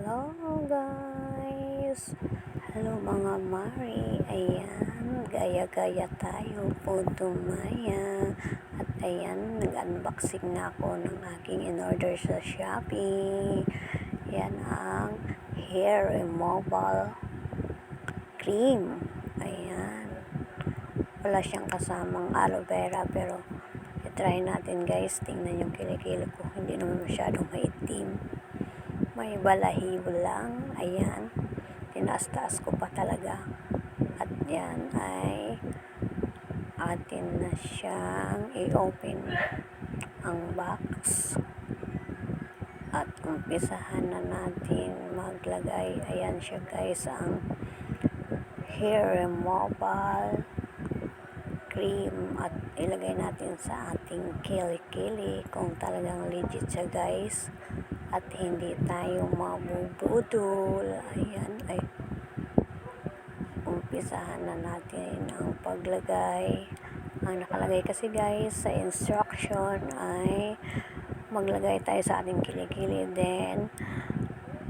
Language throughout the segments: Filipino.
Hello guys! Hello mga Mari! Ayan, gaya-gaya tayo po tumaya. At ayan, nag-unboxing na ako ng aking in-order sa Shopee. Yan ang hair removal cream. Ayan. Wala siyang kasamang aloe vera pero i-try natin guys. Tingnan yung kilikili ko. Hindi naman masyadong maitim. May balahibo lang. Ayan. Tinaas-taas ko pa talaga. At yan ay atin na siyang i-open ang box. At umpisahan na natin maglagay. Ayan siya guys, ang hair removal cream. At ilagay natin sa ating kilikili kung talagang legit siya guys. At hindi tayo mabubudol. Ayan, ay umpisahan na natin ang paglagay. Ang nakalagay kasi guys sa instruction ay maglagay tayo sa ating kilikili, then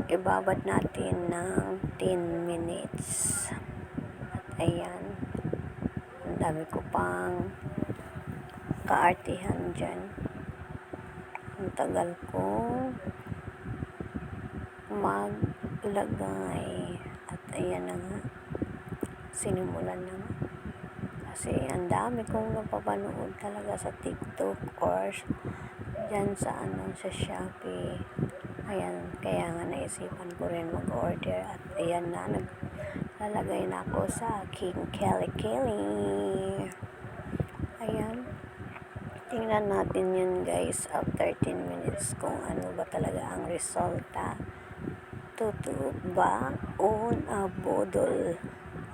ibabad natin ng 10 minutes. At ayan, ang dami ko pang kaartihan dyan. Ang tagal ko maglagay. At ayan na nga, sinimulan na nga. Kasi ang dami kong napapanood talaga sa TikTok or dyan sa sa Shopee. Ayan, kaya nga naisipan ko rin mag-order. At ayan na, naglalagay na ako sa aking kilikili. Ayan. Tingnan natin yun guys after 10 minutes kung ano ba talaga ang resulta. Totoo ba o nabudol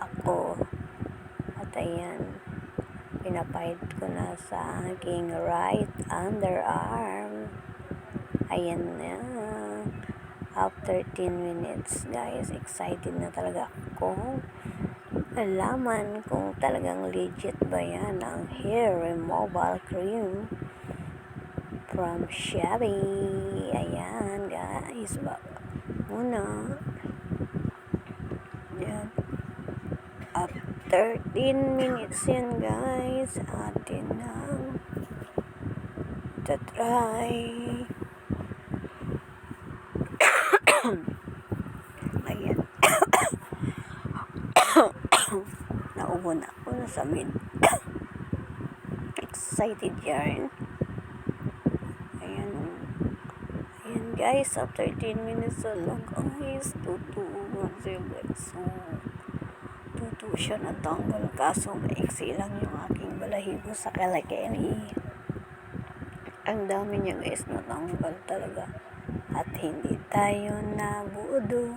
ako? At ayan, pinapahid ko na sa aking right underarm. Ayan na. After 10 minutes guys, excited na talaga ako. Alaman kung talagang legit ba yan ang hair removal cream from Shopee. Ayan guys, muna. Yan. After 10 minutes yan guys, atin na try. Ayan. Naubo na ako na sa mid. Excited yan. Ayan. Ayan guys, after 10 minutes lang guys, tutuunan siya guys. So, tutuo siya natanggal. Kaso maiksi lang yung aking balahibo sa kilikili. Ang dami niya guys natanggal talaga. At hindi tayo nabudol.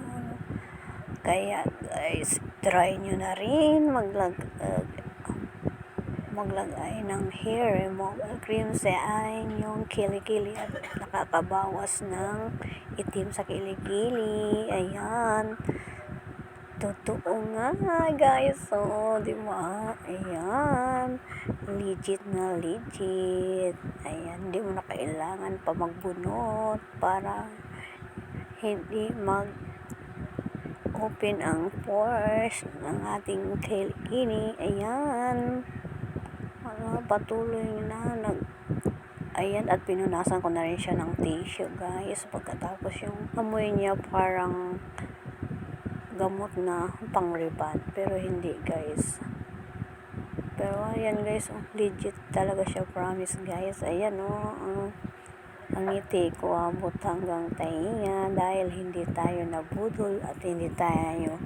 Kaya guys, try nyo na rin maglagay ng hair removal cream sa inyong kilikili at nakakabawas ng itim sa kilikili. Ayan. Totoo nga guys. So, di ba? Ayan. Legit na legit. Ayan. Hindi mo na kailangan pa magbunot para hindi open ang pores ng ating kilikili. Ayan. Patuloy na ayan, at pinunasan ko na rin siya ng tissue guys. Pagkatapos yung amoy niya parang gamot na pang-reband, pero hindi guys. Pero ayan guys, legit talaga siya, promise guys. Ayan ang ngiti ko abot hanggang tainga dahil hindi tayo nabudol at hindi tayo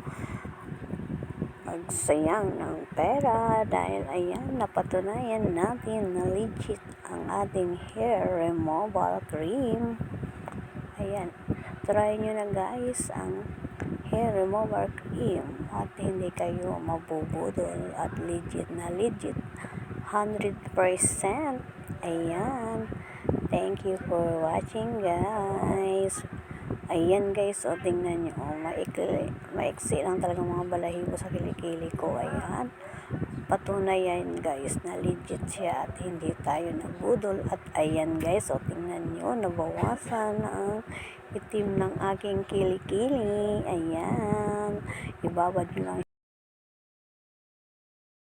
magsayang ng pera dahil ayan, napatunayan natin na legit ang ating hair removal cream. Ayan, try nyo na guys ang hair removal cream at hindi kayo mabubudol at legit na legit 100%. Ayan, thank you for watching guys. Ayan guys, o tingnan nyo, maiksi lang talaga mga balahibo sa kilikili ko. Ayan, patunayan guys na legit siya at hindi tayo nabudol. At ayan guys, o tingnan nyo, nabawasan ang itim ng aking kilikili. Ayan. Ibabad nyo lang